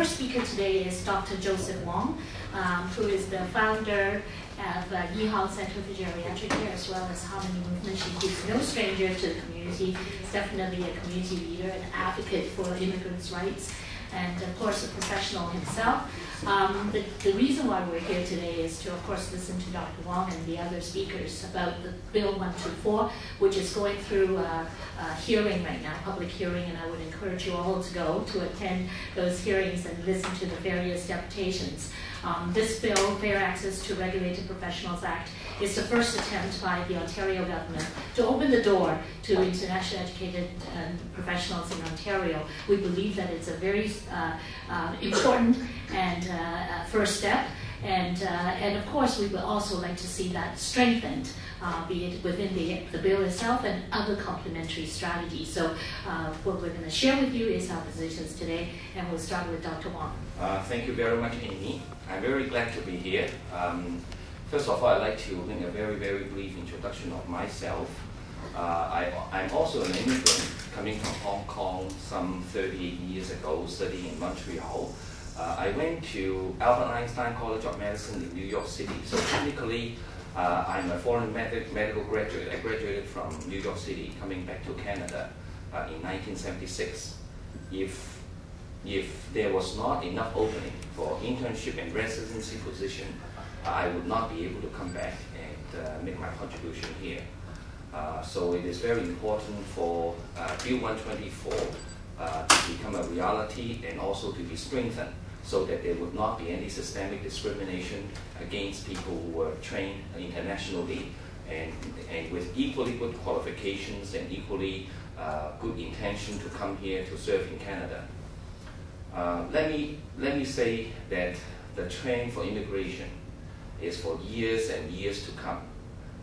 first speaker today is Dr. Joseph Wong, who is the founder of Yihao Center for Geriatric Care as well as Harmony Movement. He's no stranger to the community. He's definitely a community leader and advocate for immigrants' rights, and of course a professional himself. The reason why we're here today is to, of course, listen to Dr. Wong and the other speakers about the Bill 124, which is going through a hearing right now, public hearing, and I would encourage you all to go to attend those hearings and listen to the various deputations. This bill, Fair Access to Regulated Professionals Act, is the first attempt by the Ontario government to open the door to internationally educated professionals in Ontario. We believe that it's a very important and first step, and of course we would also like to see that strengthened, be it within the bill itself and other complementary strategies. So what we're going to share with you is our positions today, and we'll start with Dr. Wong. Thank you very much, Amy. I'm very glad to be here. First of all, I'd like to make a very, very brief introduction of myself. I'm also an immigrant coming from Hong Kong some 38 years ago, studying in Montreal. I went to Albert Einstein College of Medicine in New York City. So technically, I'm a foreign medical graduate. I graduated from New York City, coming back to Canada in 1976. If there was not enough opening for internship and residency position, I would not be able to come back and make my contribution here. So it is very important for Bill 124 to become a reality and also to be strengthened so that there would not be any systemic discrimination against people who were trained internationally and with equally good qualifications and equally good intention to come here to serve in Canada. Let me say that the trend for immigration is for years and years to come.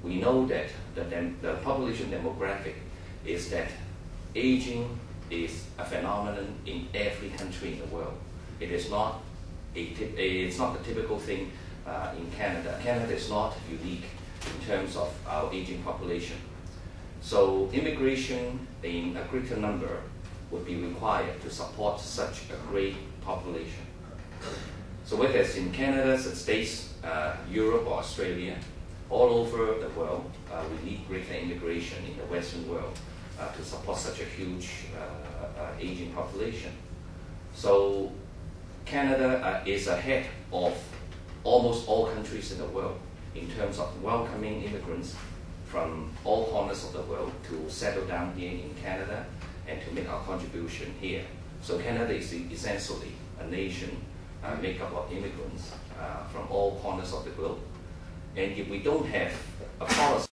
We know that the population demographic is that aging is a phenomenon in every country in the world. It's not the typical thing in Canada. Canada is not unique in terms of our aging population. So immigration in a greater number would be required to support such a great population. So whether it's in Canada, the States, Europe or Australia, all over the world, we need greater immigration in the Western world to support such a huge aging population. So Canada is ahead of almost all countries in the world in terms of welcoming immigrants from all corners of the world to settle down here in Canada and to make our contribution here. So Canada is essentially a nation made up of immigrants from all corners of the globe. And if we don't have a policy